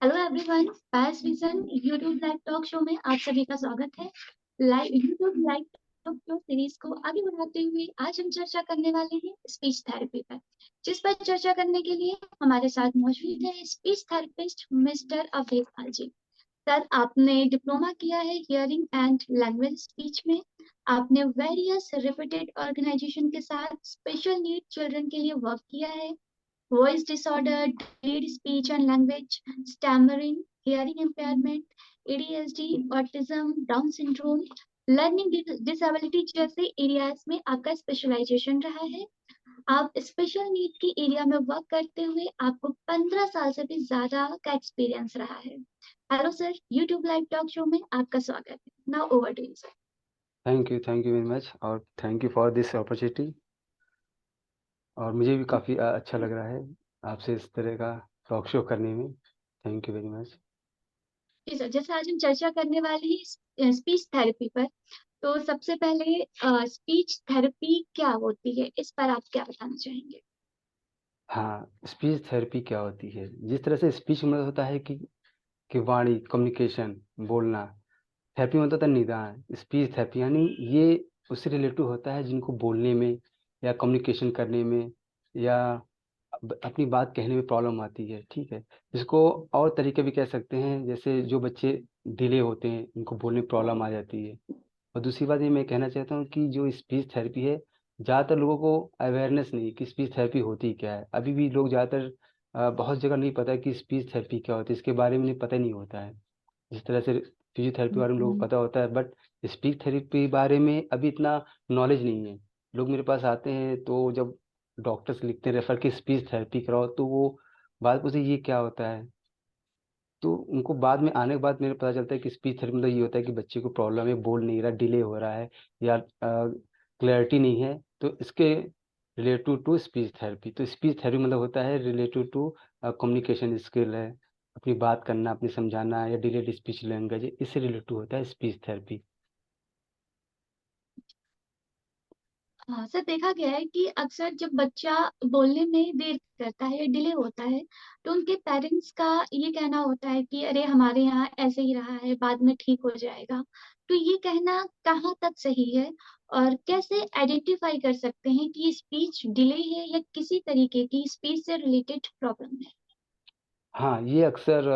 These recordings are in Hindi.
Hello everyone, pass vision YouTube live talk show में आप सभी का स्वागत है। लाइव टॉक शो सीरीज को आगे बढ़ाते हुए आज हम चर्चा करने वाले हैं स्पीच थेरेपी पर, जिस पर चर्चा करने के लिए हमारे साथ मौजूद है स्पीच थेरेपिस्ट मिस्टर अवैध हाजी। सर, आपने डिप्लोमा किया है हियरिंग एंड लैंग्वेज स्पीच में। आपने वेरियस रेप्यूटेड ऑर्गेनाइजेशन के साथ स्पेशल नीड चिल्ड्रन के लिए वर्क किया है। Voice disorder, delayed speech and language, stammering, hearing impairment, ADHD, autism, Down syndrome, learning disability जैसे एरियाज में आपका स्पेशलाइजेशन रहा है। आप स्पेशल नीड की एरिया में वर्क करते हुए आपको 15 साल से भी ज्यादा का एक्सपीरियंस रहा है। Hello sir, YouTube live talk show में आपका स्वागत है। Now over to you sir. Thank you very much और thank you for this opportunity. और मुझे भी काफ़ी अच्छा लग रहा है आपसे इस तरह का टॉक शो करने में। Thank you very much. जी सर, जैसे आज हम चर्चा करने वाले हैं स्पीच थेरेपी पर, तो सबसे पहले स्पीच थेरेपी क्या होती है, इस पर आप क्या बताना चाहेंगे? हाँ, स्पीच थेरेपी क्या होती है? जिस तरह से स्पीच मतलब होता है कि वाणी, कम्युनिकेशन, बोलना। थेरेपी मतलब होता है निदान। स्पीच थेरेपी यानी ये उससे रिलेटिव होता है जिनको बोलने में या कम्युनिकेशन करने में या अपनी बात कहने में प्रॉब्लम आती है, ठीक है। इसको और तरीके भी कह सकते हैं, जैसे जो बच्चे डिले होते हैं उनको बोलने में प्रॉब्लम आ जाती है। और दूसरी बात ये मैं कहना चाहता हूँ कि जो स्पीच थेरेपी है, ज़्यादातर लोगों को अवेयरनेस नहीं है कि स्पीच थेरेपी होती क्या है। अभी भी लोग ज़्यादातर बहुत जगह नहीं पता है कि स्पीच थेरेपी क्या होती है, इसके बारे में नहीं पता ही नहीं होता है। जिस तरह से फिजियोथेरेपी के बारे में लोगों को पता होता है, बट स्पीच थेरेपी के बारे में अभी इतना नॉलेज नहीं है। लोग मेरे पास आते हैं तो जब डॉक्टर्स लिखते हैं रेफर कि स्पीच थेरेपी कराओ, तो वो बात पूछते ये क्या होता है। तो उनको बाद में आने के बाद मेरे पता चलता है कि स्पीच थेरेपी मतलब ये होता है कि बच्चे को प्रॉब्लम है, बोल नहीं रहा, डिले हो रहा है या क्लैरिटी नहीं है, तो इसके रिलेटेड टू स्पीच थेरेपी। तो स्पीच थेरेपी मतलब होता है रिलेटेड टू कम्युनिकेशन स्किल है, अपनी बात करना, अपनी समझाना या डिलेड स्पीच लैंग्वेज, इससे रिलेटेड होता है स्पीच थेरेपी। हाँ सर, देखा गया है कि अक्सर जब बच्चा बोलने में देर करता है या डिले होता है, तो उनके पेरेंट्स का ये कहना होता है कि अरे हमारे यहाँ ऐसे ही रहा है, बाद में ठीक हो जाएगा। तो ये कहना कहाँ तक सही है, और कैसे आइडेंटिफाई कर सकते हैं कि स्पीच डिले है या किसी तरीके की स्पीच से रिलेटेड प्रॉब्लम है? हाँ, ये अक्सर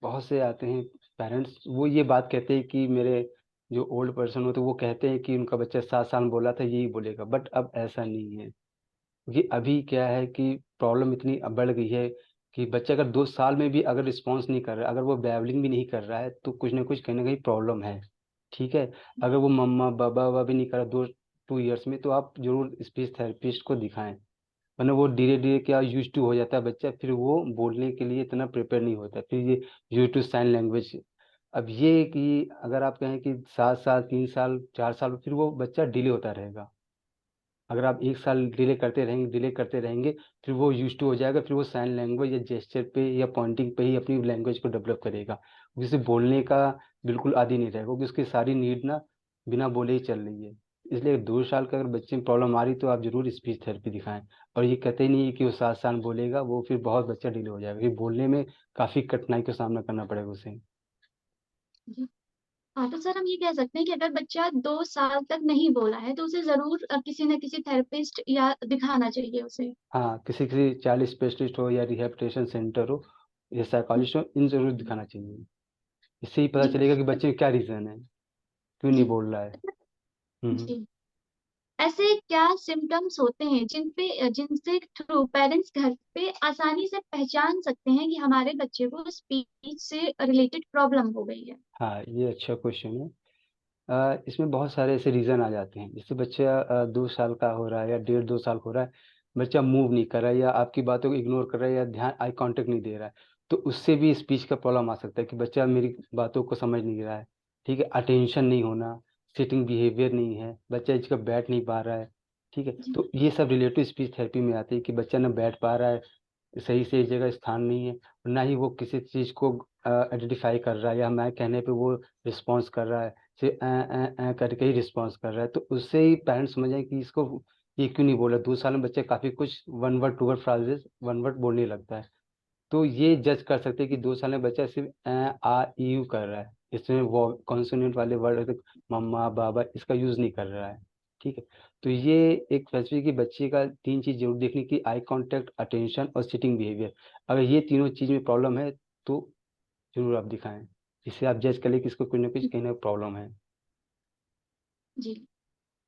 बहुत से आते हैं पेरेंट्स, वो ये बात कहते हैं कि मेरे जो ओल्ड पर्सन होते हैं वो कहते हैं कि उनका बच्चा 7 साल में बोला था यही बोलेगा, बट अब ऐसा नहीं है। क्योंकि अभी क्या है कि प्रॉब्लम इतनी अब बढ़ गई है कि बच्चा अगर 2 साल में भी अगर रिस्पॉन्स नहीं कर रहा, अगर वो बैबलिंग भी नहीं कर रहा है, तो कुछ ना कुछ कहीं ना कहीं प्रॉब्लम है, ठीक है। अगर वो मम्मा बाबा बाबा भी नहीं कर रहा 2 2 ईयर्स में, तो आप जरूर स्पीच थेरेपिस्ट को दिखाएं। वरना वो धीरे धीरे क्या यूज टू हो जाता है बच्चा, फिर वो बोलने के लिए इतना प्रिपेयर नहीं होता, फिर ये यूज टू साइन लैंग्वेज। अब ये कि अगर आप कहें कि 7 साल, 3 साल, 4 साल, फिर वो बच्चा डिले होता रहेगा। अगर आप 1 साल डिले करते रहेंगे, फिर वो यूज टू हो जाएगा, फिर वो साइन लैंग्वेज या जेस्चर पे या पॉइंटिंग पे ही अपनी लैंग्वेज को डेवलप करेगा। उसे बोलने का बिल्कुल आदी नहीं रहेगा, क्योंकि उसकी सारी नीड ना बिना बोले ही चल रही है। इसलिए 2 साल का अगर बच्चे में प्रॉब्लम आ रही, तो आप जरूर स्पीच थेरेपी दिखाएं। और ये कहते ही नहीं है कि वो 7 साल में बोलेगा, वो फिर बहुत बच्चा डिले हो जाएगा, फिर बोलने में काफ़ी कठिनाई का सामना करना पड़ेगा उसे। जी। हाँ, तो सर हम ये कह सकते हैं कि अगर बच्चा 2 साल तक नहीं बोला है तो उसे जरूर किसी न किसी थेरेपिस्ट या दिखाना चाहिए उसे। हाँ, किसी किसी चाइल्ड स्पेशलिस्ट हो या रिहेबिलिटेशन सेंटर हो या साइकोलॉजिस्ट हो, इन जरूर दिखाना चाहिए। इससे ही पता जी। चलेगा कि बच्चे में क्या रीज़न है, क्यों नहीं जी। बोल रहा है। हम्म। जी। ऐसे क्या सिम्टम्स होते हैं जिनसे थ्रू पेरेंट्स घर पे आसानी से पहचान सकते हैं कि हमारे बच्चे को स्पीच से रिलेटेड प्रॉब्लम हो गई है? हाँ, ये अच्छा क्वेश्चन है। इसमें बहुत सारे ऐसे रीज़न आ जाते हैं, जैसे बच्चा 2 साल का हो रहा है या 1.5 2 साल हो रहा है, बच्चा मूव नहीं कर रहा है या आपकी बातों को इग्नोर कर रहा है या ध्यान आई कांटेक्ट नहीं दे रहा है, तो उससे भी स्पीच का प्रॉब्लम आ सकता है कि बच्चा मेरी बातों को समझ नहीं रहा है, ठीक है। अटेंशन नहीं होना, सिटिंग बिहेवियर नहीं है, बच्चा इसका बैठ नहीं पा रहा है, ठीक है। जी। तो ये सब रिलेटिव स्पीच थेरेपी में आती है कि बच्चा ना बैठ पा रहा है, सही से एक जगह स्थान नहीं है, और ना ही वो किसी चीज़ को आइडेंटिफाई कर रहा है, या हमारे कहने पे वो रिस्पॉन्स कर रहा है, सिर्फ करके ही रिस्पॉन्स कर रहा है। तो उससे ही पेरेंट्स समझ जाए कि इसको ये क्यों नहीं बोला। 2 साल में बच्चे काफ़ी कुछ one word two word phrases one word बोलने लगता है। तो ये जज कर सकते हैं कि 2 साल में बच्चा सिर्फ आ ई यू कर रहा है, इसमें वो कॉन्सोनेंट वाले वर्ड मम्मा बाबा इसका यूज नहीं कर रहा है। ठीक है, तो ये एक स्पेसिफिक कि बच्चे का 3 चीज जरूर देखने की, आई कांटेक्ट, अटेंशन और सिटिंग बिहेवियर। अगर ये तीनों चीज में प्रॉब्लम है तो जरूर आप दिखाएं, इससे आप जज कर ले कि इसको कुछ ना कुछ कहीं ना प्रॉब्लम है। जी।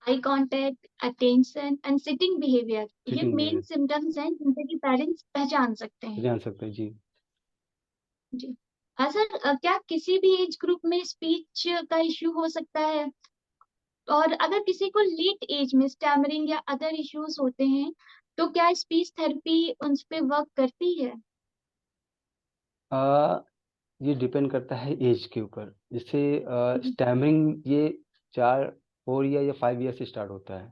Eye contact, attention and sitting behaviour, ये सिटिंग मेन बिहेवियर सिम्टम्स हैं जिनसे कि पेरेंट्स पहचान सकते हैं। जान सकते हैं जी। जी। सर, क्या किसी भी एज ग्रुप में स्पीच का इश्यू हो सकता है? और अगर किसी को लेट एज में स्टैमरिंग या अदर इश्यूज होते हैं, तो क्या स्पीच थेरेपी उन पे वर्क करती है? आ, ये डिपेंड करता है एज के ऊपर। जैसे जी। स्टैमरिंग ये 4 ईयर या 5 ईयर से स्टार्ट होता है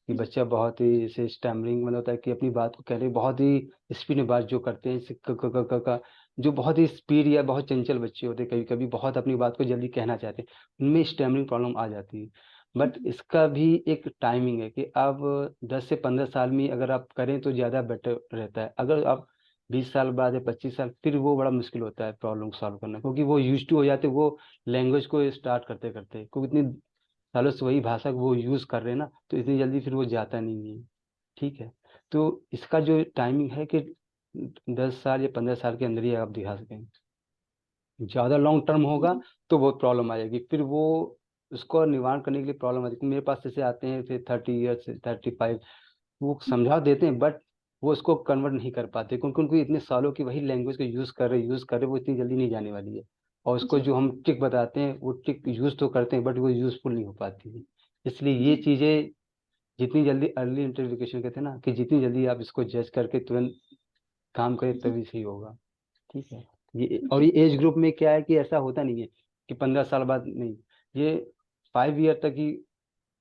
कि जी। बच्चा बहुत ही जैसे स्टैमरिंग मतलब होता है कि अपनी बात को कहने में बहुत ही स्पीड में बात जो करते हैं, जैसे क क क क का जो बहुत ही स्पीड या बहुत चंचल बच्चे होते हैं, कभी कभी बहुत अपनी बात को जल्दी कहना चाहते हैं, उनमें स्टैमरिंग प्रॉब्लम आ जाती है। बट जी। इसका भी एक टाइमिंग है कि आप 10 से 15 साल में अगर आप करें तो ज़्यादा बेटर रहता है। अगर आप 20 साल बाद या 25 साल, फिर वो बड़ा मुश्किल होता है प्रॉब्लम सॉल्व करना, क्योंकि वो यूज टू हो जाते हैं वो लैंग्वेज को स्टार्ट करते करते, क्योंकि इतनी सालों से वही भाषा को वो यूज़ कर रहे हैं ना, तो इतनी जल्दी फिर वो जाता नहीं है। ठीक है, तो इसका जो टाइमिंग है कि 10 साल या 15 साल के अंदर ही आप दिखा सकें। ज़्यादा लॉन्ग टर्म होगा जी। तो बहुत प्रॉब्लम आ जाएगी, फिर वो उसको निवारण करने के लिए प्रॉब्लम आती है। मेरे पास जैसे आते हैं जैसे 30 ईयर से 35, वो समझा देते हैं बट वो उसको कन्वर्ट नहीं कर पाते, क्योंकि उनको इतने सालों की वही लैंग्वेज को यूज़ कर रहे वो इतनी जल्दी नहीं जाने वाली है। और उसको जी। जो हम ट्रिक बताते हैं वो ट्रिक यूज़ तो करते हैं बट वो यूज़फुल नहीं हो पाती है। इसलिए ये जी। चीज़ें जितनी जल्दी अर्ली इंटरव्यूकेशन कहते हैं ना, कि जितनी जल्दी आप इसको जज करके तुरंत काम करें जी। तभी सही होगा। ठीक है, ये और जी। ये एज ग्रुप में क्या है कि ऐसा होता नहीं है कि 15 साल बाद नहीं, ये 5 ईयर तक ही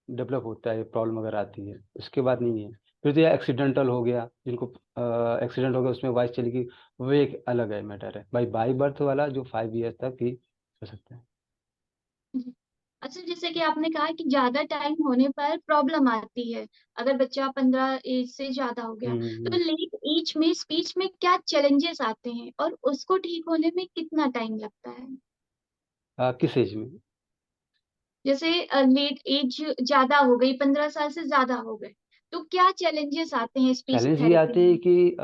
डेवलप होता है प्रॉब्लम अगर आती है, उसके बाद नहीं है। फिर तो यह एक्सीडेंटल हो गया, जिनको एक्सीडेंट हो गया उसमें वॉइस चली गई, वो एक अलग है मैटर है भाई। बाई बर्थ वाला जो 5 ईयर तक ही हो सकता है। जी। अच्छा, जैसे कि आपने कहा कि ज्यादा टाइम होने पर प्रॉब्लम आती है, अगर बच्चा 15 एज से ज्यादा हो गया, तो हम्म। लेट एज में स्पीच में क्या चैलेंजेस आते हैं और उसको ठीक होने में कितना टाइम लगता है? किस एज में? जैसे लेट एज ज्यादा हो गई, 15 साल से ज्यादा हो गए, तो क्या चैलेंजेस आते हैं स्पीच चैलेंज ये थेरेपी आते हैं में? कि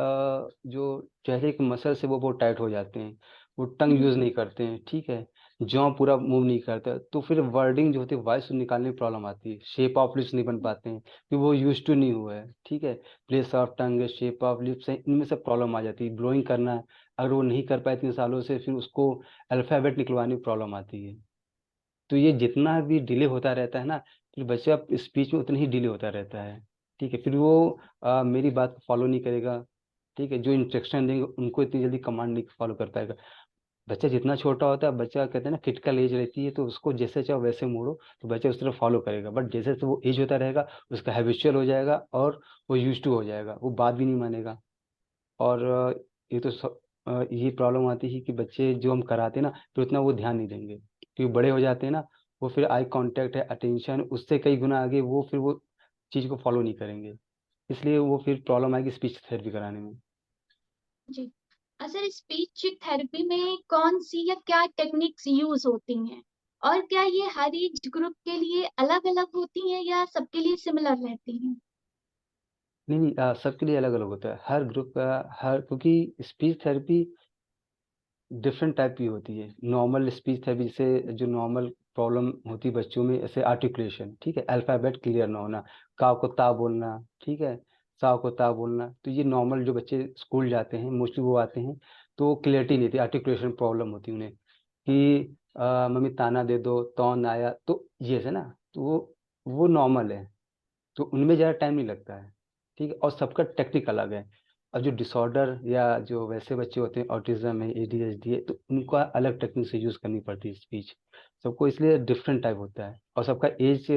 जो चेहरे के मसल्स है वो बहुत टाइट हो जाते हैं, वो टंग जी। यूज़ नहीं करते हैं। ठीक है, जॉ पूरा मूव नहीं करता, तो फिर वर्डिंग जो होती है वॉइस निकालने में प्रॉब्लम आती है, शेप ऑफ लिप्स नहीं बन पाते हैं क्योंकि वो यूज टू नहीं हुआ है। ठीक है, place of tongue, shape of lips है, इनमें सब प्रॉब्लम आ जाती है। ब्लोइंग करना है, अगर वो नहीं कर पाए इतने सालों से, फिर उसको अल्फ़ाबेट निकलवाने में प्रॉब्लम आती है। तो ये जितना भी डिले होता रहता है ना, फिर बच्चा स्पीच में उतना ही डिले होता रहता है। ठीक है, फिर वो मेरी बात को फॉलो नहीं करेगा। ठीक है, जो इंस्ट्रक्शन देंगे उनको इतनी जल्दी कमांड नहीं फॉलो कर पाएगा। बच्चा जितना छोटा होता है, बच्चा कहते हैं ना क्रिटिकल एज रहती है, तो उसको जैसे चाहो वैसे मोड़ो तो बच्चा उस तरह फॉलो करेगा। बट जैसे जैसे वो एज होता रहेगा उसका हैबिचुअल हो जाएगा और वो यूज टू हो जाएगा, वो बात भी नहीं मानेगा। और ये तो ये प्रॉब्लम आती है कि बच्चे जो हम कराते हैं ना, फिर उतना वो ध्यान नहीं देंगे क्योंकि बड़े हो जाते हैं ना, वो फिर आई कांटेक्ट है, अटेंशन उससे कई गुना आगे, वो फिर वो चीज़ को फॉलो नहीं करेंगे। इसलिए वो फिर प्रॉब्लम आएगी स्पीच थेरेपी कराने में। जी। सर, स्पीच थेरेपी में कौन सी या क्या टेक्निक्स यूज होती हैं, और क्या ये हर एज ग्रुप के लिए अलग अलग होती हैं या सबके लिए सिमिलर रहती हैं? नहीं नहीं, सबके लिए अलग अलग होता है, हर ग्रुप का हर, क्योंकि स्पीच थेरेपी डिफरेंट टाइप की होती है। नॉर्मल स्पीच थेरेपी जैसे जो नॉर्मल प्रॉब्लम होती है बच्चों में, जैसे आर्टिकुलेशन, ठीक है, अल्फ़ाबेट क्लियर ना होना, का को ता बोलना, ठीक है, सा को ता बोलना, तो ये नॉर्मल जो बच्चे स्कूल जाते हैं मोस्टली वो आते हैं, तो क्लियरिटी नहीं थी, आर्टिकुलेशन प्रॉब्लम होती है उन्हें कि मम्मी ताना दे दो, तौन आया, तो ये है ना, तो वो नॉर्मल है, तो उनमें ज़्यादा टाइम नहीं लगता है। ठीक है, और सबका टेक्निक अलग है। और जो डिसऑर्डर या जो वैसे बच्चे होते हैं, ऑटिज्म है, एडीएचडी है, तो उनका अलग टेक्निक से यूज़ करनी पड़ती है स्पीच। सबको इसलिए डिफरेंट टाइप होता है, और सबका एज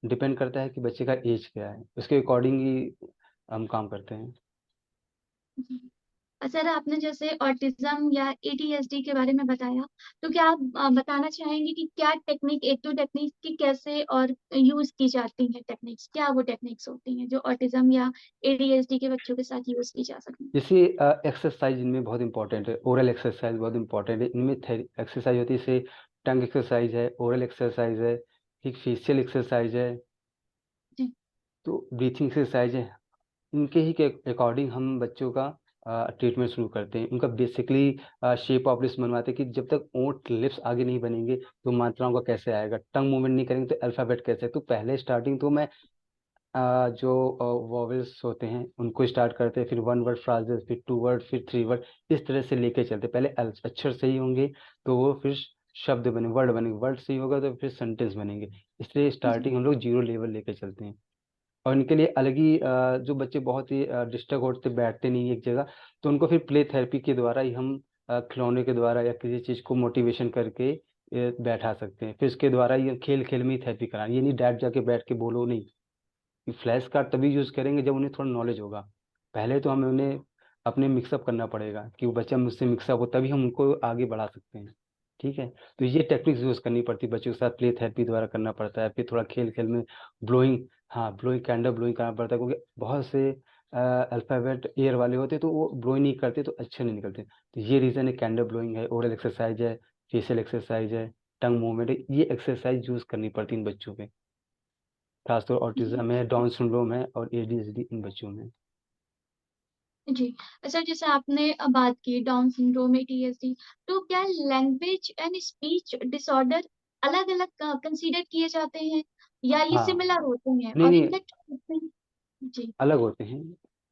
डिपेंड करता है कि बच्चे का एज क्या है, उसके अकॉर्डिंग ही हम काम करते हैं। जी। सर आपने जैसे ऑटिज्म या एडीएचडी के बारे में बताया, तो क्या आप बताना चाहेंगे कि क्या टेक्निक, एक तो टेक्निक की कैसे और यूज की जाती है टेक्निक्स, क्या वो टेक्निक्स होती हैं जो ऑटिज्म या एडीएचडी के बच्चों के साथ यूज की जा सकती जैसे एक्सरसाइज इनमें बहुत इंपॉर्टेंट है, ओरल एक्सरसाइज बहुत इंपॉर्टेंट है। इनमें एक्सरसाइज होती है, जैसे टंग एक्सरसाइज है, ओरल एक्सरसाइज है, ठीक, फेशियल एक्सरसाइज है, है? तो ब्रीथिंग एक्सरसाइज है। इनके ही के अकॉर्डिंग हम बच्चों का ट्रीटमेंट शुरू करते हैं। उनका बेसिकली शेप ऑफ लिप्स बनवाते हैं कि जब तक ओंठ लिप्स आगे नहीं बनेंगे तो मात्राओं का कैसे आएगा, टंग मूवमेंट नहीं करेंगे तो अल्फाबेट कैसे। तो पहले स्टार्टिंग तो मैं जो वॉवेल्स होते हैं उनको स्टार्ट करते हैं, फिर वन वर्ड फ्राजेस, फिर टू वर्ड, फिर थ्री वर्ड, इस तरह से लेके चलते। पहले अक्षर सही होंगे तो वो फिर शब्द बने, वर्ड बनेंगे, वर्ड सही होगा तो फिर सेंटेंस बनेंगे। इसलिए जी स्टार्टिंग हम लोग जीरो लेवल लेके चलते हैं। और इनके लिए अलग ही जो बच्चे बहुत ही डिस्टर्ब होते, बैठते नहीं एक जगह, तो उनको फिर प्ले थेरेपी के द्वारा ही हम खिलौने के द्वारा या किसी चीज़ को मोटिवेशन करके बैठा सकते हैं। फिर उसके द्वारा ये खेल खेल में ही थेरेपी कराएं, ये नहीं डायरेक्ट जाके बैठ के बोलो नहीं। कि फ्लैश कार्ड तभी यूज़ करेंगे जब उन्हें थोड़ा नॉलेज होगा। पहले तो हमें उन्हें अपने मिक्सअप करना पड़ेगा कि वो बच्चा मुझसे मिक्सअप हो, तभी हम उनको आगे बढ़ा सकते हैं। ठीक है, तो ये टेक्निक्स यूज़ करनी पड़ती है, बच्चों के साथ प्ले थेरेपी द्वारा करना पड़ता है। फिर थोड़ा खेल खेल में ब्लोइंग, हाँ ब्लोइंग, कैंडल ब्लोइंग करना पड़ता है, क्योंकि बहुत से अल्फ़ाबेट एयर वाले होते हैं तो वो ब्लोइंग नहीं करते तो अच्छे नहीं निकलते। तो ये रीज़न है, कैंडल ब्लोइंग है, ओरल एक्सरसाइज है, फेशियल एक्सरसाइज है, टंग मूवमेंट है, ये एक्सरसाइज यूज़ करनी पड़ती है इन बच्चों पे। खासतौर जी ऑटिज्म है, डाउन सिंड्रोम है और एडीएचडी इन बच्चों में। जी। सर जैसे आपने बात की डाउन सिंड्रोम, एडीएचडी, तो क्या लैंग्वेज एंड स्पीच डिसऑर्डर अलग अलग कंसीडर किए जाते हैं या ये हाँ, सिमिलर होते हैं, नहीं और नहीं, इनफैक्ट जी अलग होते हैं।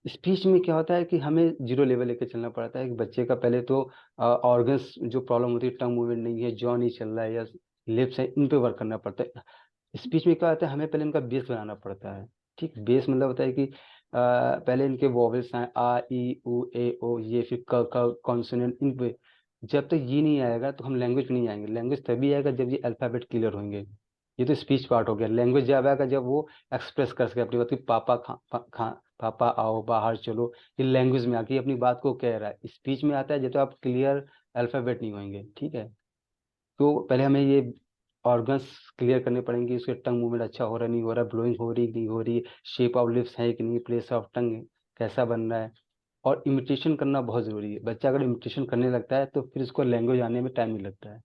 स्पीच में क्या होता है कि हमें जीरो लेवल लेके चलना पड़ता है कि बच्चे का पहले तो ऑर्गन्स जो प्रॉब्लम होती है, टंग मूवमेंट नहीं है, जॉ नहीं चल रहा है या लिप्स है, इन पे वर्क करना पड़ता है। स्पीच में क्या होता है, हमें पहले इनका बेस बनाना पड़ता है। ठीक, बेस मतलब होता है कि पहले इनके वॉवेल्स हैं, आ ई उ ए ओ, ये फिर क कॉन्सोनेंट, इन पे जब तक ये नहीं आएगा तो हम लैंग्वेज पे नहीं आएंगे। लैंग्वेज तभी आएगा जब ये अल्फाबेट क्लियर होंगे। ये तो स्पीच पार्ट हो गया। लैंग्वेज जब आएगा जब वो एक्सप्रेस कर सके अपनी बात की, पापा पापा आओ बाहर चलो, ये लैंग्वेज में आके अपनी बात को कह रहा है। स्पीच में आता है जब तक आप क्लियर अल्फाबेट नहीं होंगे। ठीक है, तो पहले हमें ये ऑर्गन्स क्लियर करने पड़ेंगे, उसके टंग मूवमेंट अच्छा हो रहा नहीं हो रहा, ब्लोइंग हो रही कि नहीं हो रही, शेप ऑफ लिप्स है कि नहीं, प्लेस ऑफ टंग कैसा बन रहा है। और इमिटेशन करना बहुत ज़रूरी है। बच्चा अगर इमिटेशन करने लगता है तो फिर उसको लैंग्वेज आने में टाइम नहीं लगता है।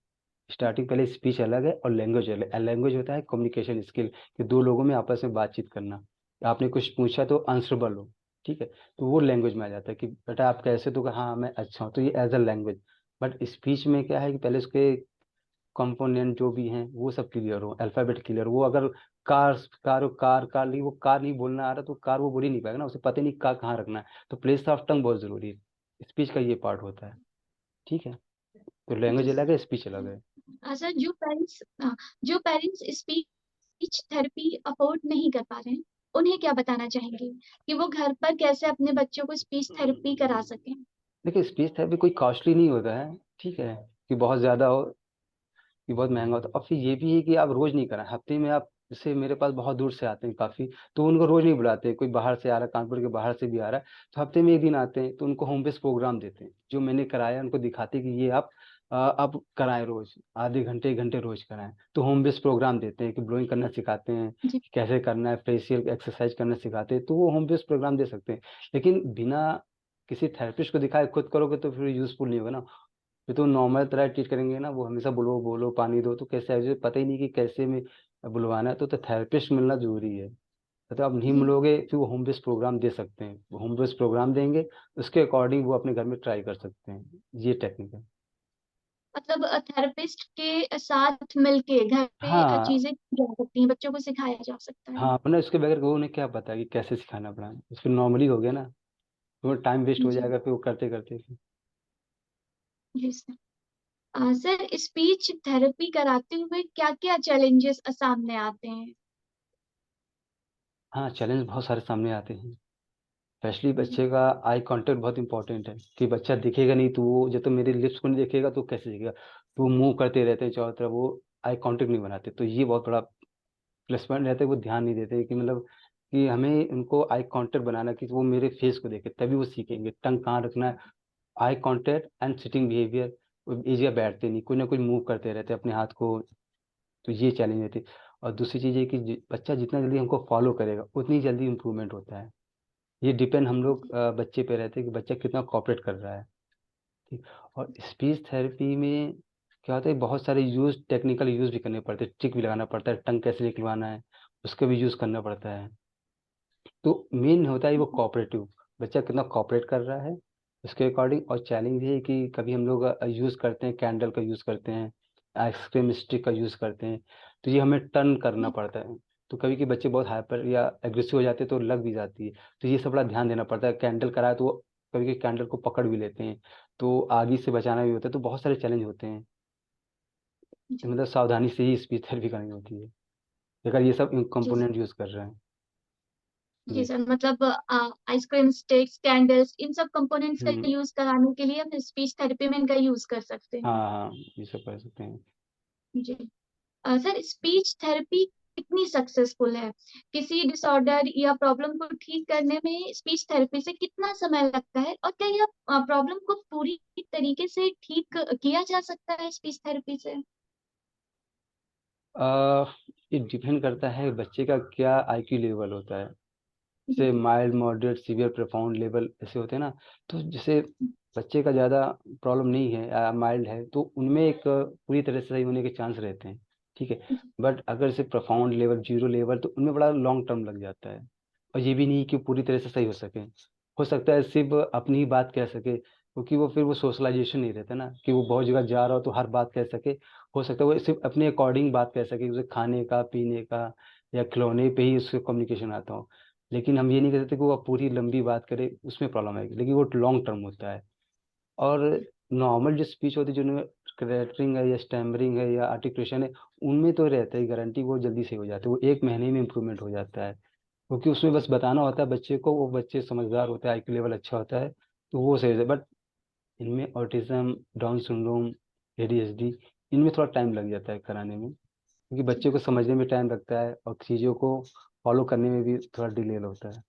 स्टार्टिंग पहले स्पीच अलग है और लैंग्वेज अलग है। लैंग्वेज होता है कम्युनिकेशन स्किल, कि दो लोगों में आपस में बातचीत करना। आपने कुछ पूछा तो आंसरेबल हो, ठीक है, तो वो लैंग्वेज में आ जाता है कि बेटा आप कैसे, तो कहा हाँ मैं अच्छा हूँ, तो ये as a language. But speech में क्या है कि पहले उसके कंपोनेंट जो भी हैं वो सब क्लियर हो, अल्फाबेट क्लियर। वो अगर कार कार कार कार नहीं, वो कार नहीं बोलना आ रहा तो कार वो बोल ही नहीं पाएगा ना, उसे पता ही नहीं कार कहाँ रखना है। तो प्लेस ऑफ टंग बहुत जरूरी है, स्पीच का ये पार्ट होता है। ठीक है, तो लैंग्वेज जी अलग है, स्पीच अलग है। सर जो पेरेंट्स स्पीच थेरेपी अफोर्ड नहीं कर पा रहे हैं, उन्हें क्या बताना चाहेंगे कि वो घर पर कैसे अपने बच्चों को स्पीच थेरेपी करा सकें? देखिए, स्पीच थेरेपी कोई कॉस्टली नहीं होता है। ठीक है, कि बहुत ज़्यादा हो कि बहुत महंगा होता है। और फिर ये भी है कि आप रोज़ नहीं कराएं, हफ्ते में आप, जैसे मेरे पास बहुत दूर से आते हैं काफ़ी, तो उनको रोज़ नहीं बुलाते। कोई बाहर से आ रहा है, कानपुर के बाहर से भी आ रहा है, तो हफ्ते में एक दिन आते हैं, तो उनको होम बेस्ड प्रोग्राम देते हैं। जो मैंने कराया उनको दिखाते हैं कि ये आप कराएं रोज़, आधे घंटे 1 घंटे रोज़ कराएं। तो होम बेस्ड प्रोग्राम देते हैं कि ब्लोइंग करना सिखाते हैं, जी कि कैसे करना है, फेशियल एक्सरसाइज करना सिखाते हैं, तो वो होम बेस्ड प्रोग्राम दे सकते हैं। लेकिन बिना किसी थेरेपिस्ट को दिखाए खुद करोगे तो फिर यूजफुल नहीं होगा ना। फिर तो नॉर्मल तरह ट्रीट करेंगे ना, वो हमेशा बोलो बोलो पानी दो, तो कैसे आएगा? पता ही नहीं कि कैसे में बुलवाना है। तो थेरेपिस्ट मिलना जरूरी है। तो आप नहीं जी। मिलोगे फिर वो होम बेस्ड प्रोग्राम दे सकते हैं, वो होम बेस्ड प्रोग्राम देंगे, उसके अकॉर्डिंग वो अपने घर में ट्राई कर सकते हैं। ये टेक्निक है। मतलब थेरेपिस्ट के साथ मिलके घर पे हाँ, चीजें की जा सकती हैं, बच्चों को सिखाया जा सकता है। हाँ, वरना उसके बगैर वो उन्हें क्या पता कि कैसे सिखाना पड़ा, उस पर नॉर्मली हो गया ना, तो टाइम वेस्ट हो जी जाएगा फिर वो करते करते। जी सर। सर स्पीच थेरेपी कराते हुए क्या क्या चैलेंजेस सामने आते हैं? हाँ, चैलेंज बहुत सारे सामने आते हैं। स्पेशली जी बच्चे का आई कांटेक्ट बहुत इंपॉर्टेंट है, कि बच्चा दिखेगा नहीं तो वो, जब तो मेरे लिप्स को नहीं देखेगा तो कैसे दिखेगा, तो वो मुंह करते रहते हैं चारों तरफ, वो आई कांटेक्ट नहीं बनाते। तो ये बहुत बड़ा प्लस पॉइंट रहता है, वो ध्यान नहीं देते कि मतलब कि हमें उनको आई कांटेक्ट बनाना, कि वो मेरे फेस को देखे तभी वो सीखेंगे। टंग कहाँ रखना है, eye contact and sitting behaviour, एक जगह बैठते नहीं, कोई ना कोई मूव करते रहते हैं अपने हाथ को, तो ये चैलेंज रहती है। और दूसरी चीज़ ये कि बच्चा जितना जल्दी हमको फॉलो करेगा उतनी जल्दी इम्प्रूवमेंट होता है। ये डिपेंड हम लोग बच्चे पे रहते हैं कि बच्चा कितना कॉपरेट कर रहा है। ठीक। और स्पीच थेरेपी में क्या होता है, बहुत सारे टेक्निकल यूज़ भी करने पड़ते हैं, ट्रिक भी लगाना पड़ता है, टंग कैसे निकलवाना है उसका भी यूज़ करना पड़ता है। तो मेन होता है वो कोऑपरेटिव, बच्चा कितना कोऑपरेट कर रहा है उसके अकॉर्डिंग। और चैलेंज ये है कि कभी हम लोग यूज़ करते हैं, कैंडल का यूज़ करते हैं, आइसक्रीम स्टिक का यूज़ करते हैं, तो ये हमें टर्न करना पड़ता है। तो कभी के बच्चे बहुत हाइपर या एग्रेसिव हो जाते हैं तो लग भी जाती है, तो ये सब बड़ा ध्यान देना पड़ता है। कैंडल कराए तो वो कभी के कैंडल को पकड़ भी लेते हैं, तो आगे से बचाना भी होता है, तो बहुत सारे चैलेंज होते हैं। तो जी मतलब सावधानी से ही स्पीच थेरेपी करनी होती है अगर ये सब जी कंपोनेंट यूज़ कर रहे हैं। जी जी। सर, मतलब आइसक्रीम स्टिक्स, कैंडल्स, इन सब कंपोनेंट्स का हम्म। यूज कराने के लिए हम स्पीच थेरेपी में इनका यूज कर सकते हाँ हैं। हाँ, ये सब कर सकते हैं। जी। सर, स्पीच थेरेपी कितनी सक्सेसफुल है? किसी डिसऑर्डर या प्रॉब्लम को ठीक करने में स्पीच थेरेपी से कितना समय लगता है, और क्या यह प्रॉब्लम को पूरी तरीके से ठीक किया जा सकता है स्पीच थेरेपी से? अ, ये डिपेंड करता है बच्चे का क्या आईक्यू लेवल होता है। जी जैसे mild, moderate, severe, profound level ऐसे होते हैं ना, तो जैसे बच्चे का ज़्यादा प्रॉब्लम नहीं है, माइल्ड है, तो उनमें एक पूरी तरह से सही होने के चांस रहते हैं। ठीक है। बट अगर से प्रोफाउंड लेवल, जीरो लेवल, तो उनमें बड़ा लॉन्ग टर्म लग जाता है। और ये भी नहीं कि पूरी तरह से सही हो सकता है सिर्फ अपनी ही बात कह सके, क्योंकि वो फिर वो सोशलाइजेशन नहीं रहता ना कि वो बहुत जगह जा रहा हो तो हर बात कह सके। हो सकता है वो सिर्फ अपने अकॉर्डिंग बात कह सके, उसे खाने का, पीने का या खिलौने पे ही उससे कम्युनिकेशन आता हो। लेकिन हम ये नहीं कह सकते कि वो पूरी लंबी बात करे, उसमें प्रॉब्लम आएगी, लेकिन वो लॉन्ग टर्म होता है। और नॉर्मल जो स्पीच होती है, जिनमें क्रैटरिंग है या स्टैमरिंग है या आर्टिकुलेशन है, उनमें तो रहता है गारंटी, वो जल्दी सही हो जाते हैं, वो 1 महीने में इम्प्रूवमेंट हो जाता है। क्योंकि उसमें बस बताना होता है बच्चे को, वो बच्चे समझदार होते हैं, आईक्यू लेवल अच्छा होता है, तो वो सही है। बट इनमें ऑटिज्म, डाउन सिंड्रोम, एडीएचडी, इनमें थोड़ा टाइम लग जाता है कराने में, क्योंकि जी बच्चे को समझने में टाइम लगता है और चीज़ों को फॉलो करने में भी थोड़ा डिले होता है।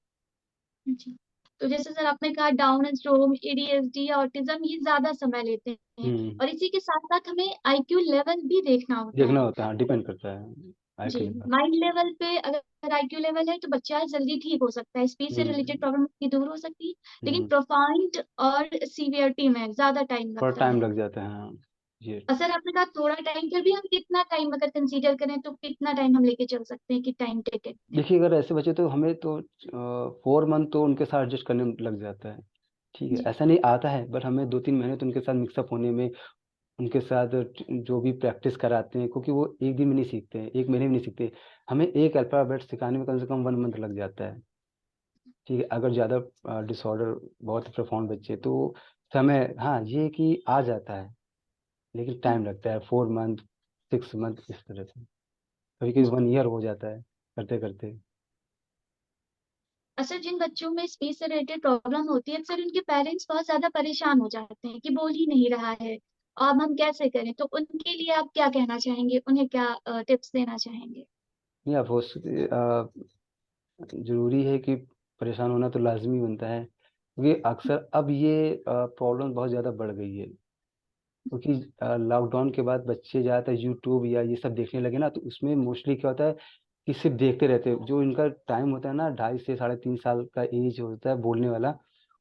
जी। तो जैसे सर आपने कहा, डाउन सिंड्रोम, एडीएचडी या ऑटिज्म ये ज्यादा समय लेते हैं, हम्म। और इसी के साथ साथ हमें आईक्यू लेवल भी देखना होता देखना है। होता है, डिपेंड करता है जी। IQ level. माइंड लेवल पे अगर आईक्यू लेवल है तो बच्चा जल्दी ठीक हो सकता है, स्पीच से रिलेटेड हम्म। प्रॉब्लम की दूर हो सकती है। लेकिन हम्म। प्रोफाउंड और सीवियरिटी में ज्यादा टाइम थोड़ा लगता टाइम है। लग जाता है, हाँ। ये और सर आपने कहा थोड़ा टाइम, फिर भी हम कितना टाइम अगर कंसीडर करें तो कितना टाइम हम लेके चल सकते हैं कि टाइम टेकन है? देखिए, अगर ऐसे बच्चे तो हमें तो 4 मंथ तो उनके साथ एडजस्ट करने में लग जाता है। ठीक है, जी ऐसा नहीं आता है, बट हमें 2-3 महीने तो उनके साथ मिक्सअप होने में, उनके साथ जो भी प्रैक्टिस कराते हैं, क्योंकि वो एक दिन में नहीं सीखते हैं, 1 महीने में नहीं सीखते। हमें एक अल्फ़ाबेट सिखाने में कम से कम 1 मंथ लग जाता है। ठीक है, अगर ज़्यादा डिसऑर्डर, बहुत प्रोफाउंड बच्चे तो समय, हाँ, ये है कि आ जाता है, लेकिन टाइम लगता है, 4 मंथ, 6 मंथ, इस तरह से। कभी कभी जी। 1 ईयर हो जाता है करते करते। अक्सर जिन बच्चों में स्पीच से रिलेटेड प्रॉब्लम होती है, अक्सर उनके पेरेंट्स बहुत ज्यादा परेशान हो जाते हैं कि बोल ही नहीं रहा है, अब हम कैसे करें? तो उनके लिए आप क्या कहना चाहेंगे, उन्हें क्या टिप्स देना चाहेंगे? नहीं, आप हो ज़रूरी है कि परेशान होना तो लाज़मी बनता है, क्योंकि अक्सर अब ये प्रॉब्लम बहुत ज़्यादा बढ़ गई है। क्योंकि लॉकडाउन के बाद बच्चे ज़्यादातर यूट्यूब या ये सब देखने लगे ना, तो उसमें मोस्टली क्या होता है कि सिर्फ़ देखते रहते हैं। जो इनका टाइम होता है ना, 2.5 से 3.5 साल का एज होता है बोलने वाला,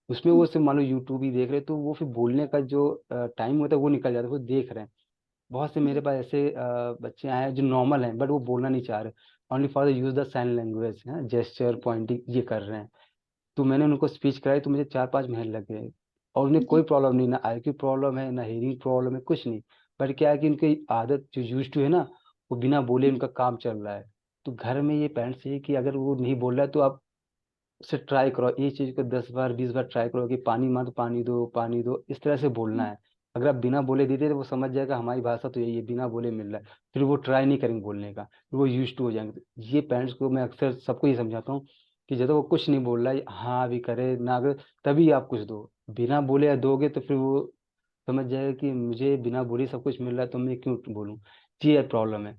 उसमें वो सिर्फ़ मान लो यूट्यूब ही देख रहे हैं, तो वो फिर बोलने का जो टाइम होता है वो निकल जाता है, वो देख रहे हैं। बहुत से मेरे जी पास ऐसे बच्चे आए हैं जो नॉर्मल हैं, बट वो बोलना नहीं चाह रहे, only for the use the sign language, हैं, जेस्चर, पॉइंटिंग ये कर रहे हैं। तो मैंने उनको स्पीच कराई तो मुझे 4-5 महीने लग गए, और उन्हें कोई जी प्रॉब्लम नहीं, ना आईक्यू प्रॉब्लम है, ना हियरिंग प्रॉब्लम है, कुछ नहीं। बट क्या है कि उनकी आदत जो यूज्ड टू है ना, वो बिना बोले उनका काम चल रहा है। तो घर में ये पेरेंट्स है कि अगर वो नहीं बोल रहा है तो आप उसे ट्राई करो, एक चीज़ को 10 बार 20 बार ट्राई करो कि पानी मत, पानी दो, इस तरह से बोलना है। अगर आप बिना बोले दे दे तो वो समझ जाएगा हमारी भाषा तो यही है, बिना बोले मिल रहा है, फिर वो ट्राई नहीं करेंगे बोलने का, फिर वो यूज टू हो जाएंगे। तो ये पेरेंट्स को मैं अक्सर सबको ये समझाता हूँ कि जब तक वो कुछ नहीं बोल रहा है, हाँ भी करे ना करे, तभी आप कुछ दो। बिना बोले या दोगे तो फिर वो समझ जाएगा कि मुझे बिना बोले सब कुछ मिल रहा है, तो मैं क्यों बोलूँ। ये प्रॉब्लम है।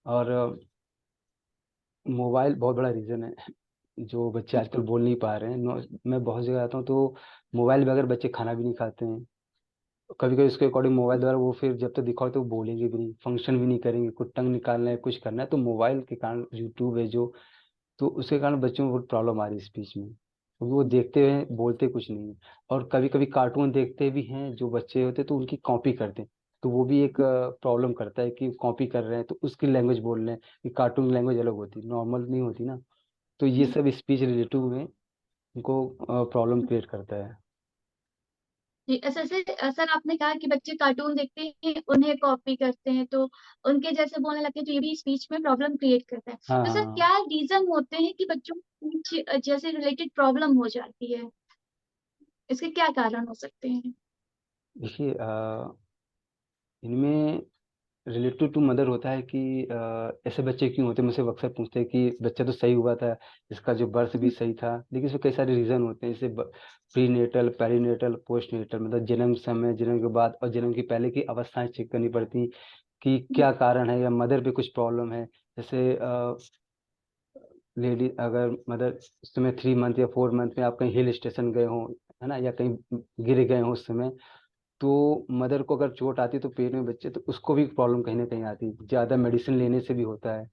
और मोबाइल बहुत बड़ा रीज़न है जो बच्चे आजकल बोल नहीं पा रहे हैं। मैं बहुत जगह आता हूँ तो मोबाइल बगैर बच्चे खाना भी नहीं खाते हैं। कभी कभी उसके अकॉर्डिंग मोबाइल द्वारा वो फिर जब तक दिखाओ तो वो बोलेंगे भी नहीं, फंक्शन भी नहीं करेंगे, कुछ टंग निकालना है, कुछ करना है, तो मोबाइल के कारण यूट्यूब है जो, तो उसके कारण बच्चों में बहुत प्रॉब्लम आ रही है स्पीच में, क्योंकि वो देखते हैं बोलते कुछ नहीं है। और कभी कभी कार्टून देखते भी हैं जो बच्चे होते हैं तो उनकी कॉपी करते हैं, तो वो भी एक प्रॉब्लम करता है कि कॉपी कर रहे हैं तो उसकी लैंग्वेज बोल रहे हैं, कि कार्टून लैंग्वेज अलग होती है, नॉर्मल नहीं होती ना। तो ये सब स्पीच रिलेटिव में उनको प्रॉब्लम क्रिएट करता है। जी, सर आपने कहा कि बच्चे कार्टून देखते हैं उन्हें कॉपी करते हैं तो उनके जैसे बोलने लगते हैं, तो ये भी स्पीच में प्रॉब्लम क्रिएट करता है। हाँ तो हाँ सर हाँ। क्या रीजन होते हैं कि बच्चों को speech जैसे रिलेटेड प्रॉब्लम हो जाती है? इसके क्या कारण हो सकते हैं? देखिए इनमें रिलेटेड टू मदर होता है कि ऐसे बच्चे क्यों होते हैं, मुझसे अक्सर पूछते हैं कि बच्चा तो सही हुआ था, इसका जो बर्थ भी सही था, लेकिन इसमें कई सारे रीज़न होते हैं, जैसे prenatal, perinatal, postnatal, मतलब जन्म समय, जन्म के बाद और जन्म के पहले की अवस्थाएं चेक करनी पड़ती कि क्या कारण है, या मदर पे कुछ प्रॉब्लम है। जैसे लेडी अगर मदर उस समय 3 मंथ या 4 मंथ में आप कहीं हिल स्टेशन गए हों, है ना, या कहीं गिर गए हों उस समय, तो मदर को अगर चोट आती है तो पेट में बच्चे, तो उसको भी प्रॉब्लम कहीं ना कहीं आती है, ज़्यादा मेडिसिन लेने से भी होता है।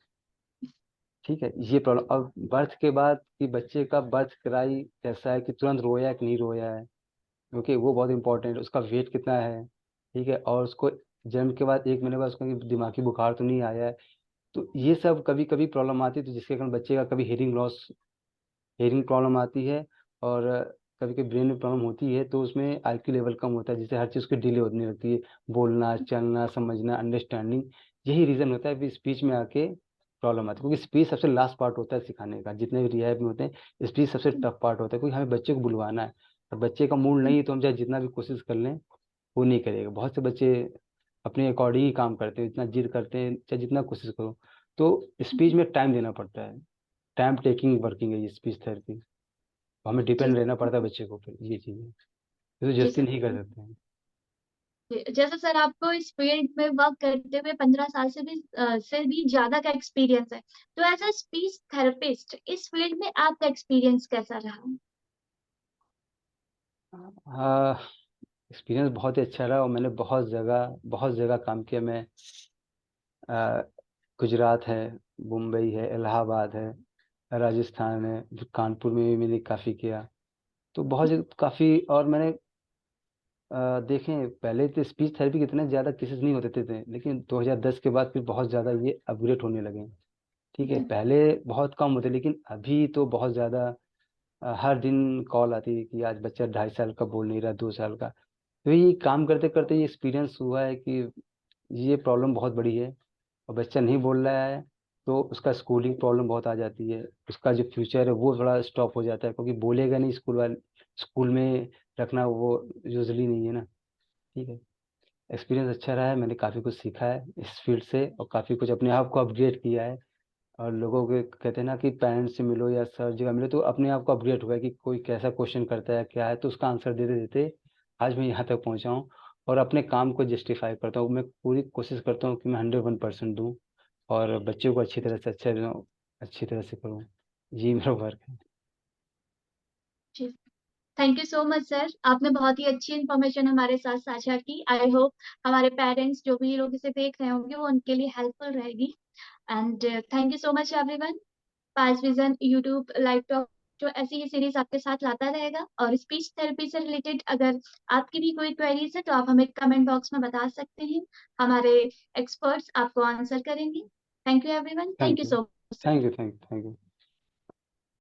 ठीक है, ये प्रॉब्लम। अब बर्थ के बाद कि बच्चे का बर्थ क्राई कैसा है, कि तुरंत रोया है कि नहीं रोया है, क्योंकि वो बहुत इंपॉर्टेंट है, उसका वेट कितना है। ठीक है, और उसको जन्म के बाद 1 महीने बाद उसको दिमागी बुखार तो नहीं आया है। तो ये सब कभी कभी प्रॉब्लम आती है, तो जिसके कारण बच्चे का कभी हेयरिंग प्रॉब्लम आती है, और कभी कभी ब्रेन में प्रॉब्लम होती है, तो उसमें आईक्यू लेवल कम होता है, जिससे हर चीज़ की डिले होने लगती है, बोलना, चलना, समझना, अंडरस्टैंडिंग। यही रीज़न होता है कि स्पीच में आके प्रॉब्लम आती है, क्योंकि स्पीच सबसे लास्ट पार्ट होता है सिखाने का, जितने भी रिहैब में होते हैं स्पीच सबसे टफ पार्ट होता है, क्योंकि हमें बच्चे को बुलवाना है, और बच्चे का मूड नहीं है तो हम चाहे जितना भी कोशिश कर लें वो नहीं करेगा। बहुत से बच्चे अपने अकॉर्डिंग ही काम करते हैं, इतना जिद करते हैं चाहे जितना कोशिश करो। तो स्पीच में टाइम देना पड़ता है, टाइम टेकिंग वर्किंग है ये स्पीच थेरेपी। हमें जी डिपेंड रहना पड़ता है बच्चे के ऊपर, ये चीज़ है, ये तो जी जस्ती सर। नहीं कर सकते हैं। जैसे सर आपको इस फील्ड में वर्क करते हुए 15 साल से भी ज्यादा का एक्सपीरियंस है, तो एज अ स्पीच थेरेपिस्ट इस फील्ड में आपका एक्सपीरियंस कैसा रहा? हाँ, एक्सपीरियंस बहुत ही अच्छा रहा, और मैंने बहुत जगह काम किया। मैं आ, गुजरात है, मुंबई है, इलाहाबाद है, राजस्थान है, फिर कानपुर में भी मैंने काफ़ी किया। तो काफ़ी, और मैंने देखें पहले तो स्पीच थेरेपी के इतने ज़्यादा केसेस नहीं होते थे, लेकिन 2010 के बाद फिर बहुत ज़्यादा ये अपग्रेड होने लगे। ठीक है, पहले बहुत कम होते, लेकिन अभी तो बहुत ज़्यादा। हर दिन कॉल आती है कि आज बच्चा 2.5 साल का बोल नहीं रहा, 2 साल का। तो ये काम करते करते ये एक्सपीरियंस हुआ है कि ये प्रॉब्लम बहुत बड़ी है, और बच्चा नहीं बोल रहा है तो उसका स्कूलिंग प्रॉब्लम बहुत आ जाती है, उसका जो फ्यूचर है वो थोड़ा स्टॉप हो जाता है, क्योंकि बोलेगा नहीं, स्कूल में रखना वो यूजली नहीं है ना। ठीक है, एक्सपीरियंस अच्छा रहा है, मैंने काफ़ी कुछ सीखा है इस फील्ड से, और काफ़ी कुछ अपने आप को अपग्रेड किया है। और लोगों के कहते हैं ना कि पेरेंट्स से मिलो या सर जगह मिलो तो अपने आप को अपग्रेड हुआ है, कि कोई कैसा क्वेश्चन करता है क्या है, तो उसका आंसर देते देते आज मैं यहाँ तक पहुँचा हूँ। और अपने काम को जस्टिफाई करता हूँ, मैं पूरी कोशिश करता हूँ कि मैं 101% दूँ, और बच्चों को अच्छी तरह से करूँ। ये मेरा वर्क है। जी, thank you so much sir, आपने बहुत ही अच्छी इन्फॉर्मेशन हमारे साथ साझा की। आई होप हमारे पेरेंट्स जो भी लोग इसे देख रहे होंगे वो उनके लिए हेल्पफुल रहेगी। And thank you so much everyone. Pass vision YouTube live talk जो ऐसी ही सीरीज आपके साथ लाता रहेगा, और स्पीच थेरेपी से रिलेटेड अगर आपकी भी कोई क्वेरीज है तो आप हमें कमेंट बॉक्स में बता सकते हैं, हमारे एक्सपर्ट्स आपको आंसर करेंगे। Thank you everyone, thank thank you you, so much. Thank you, thank you, thank you.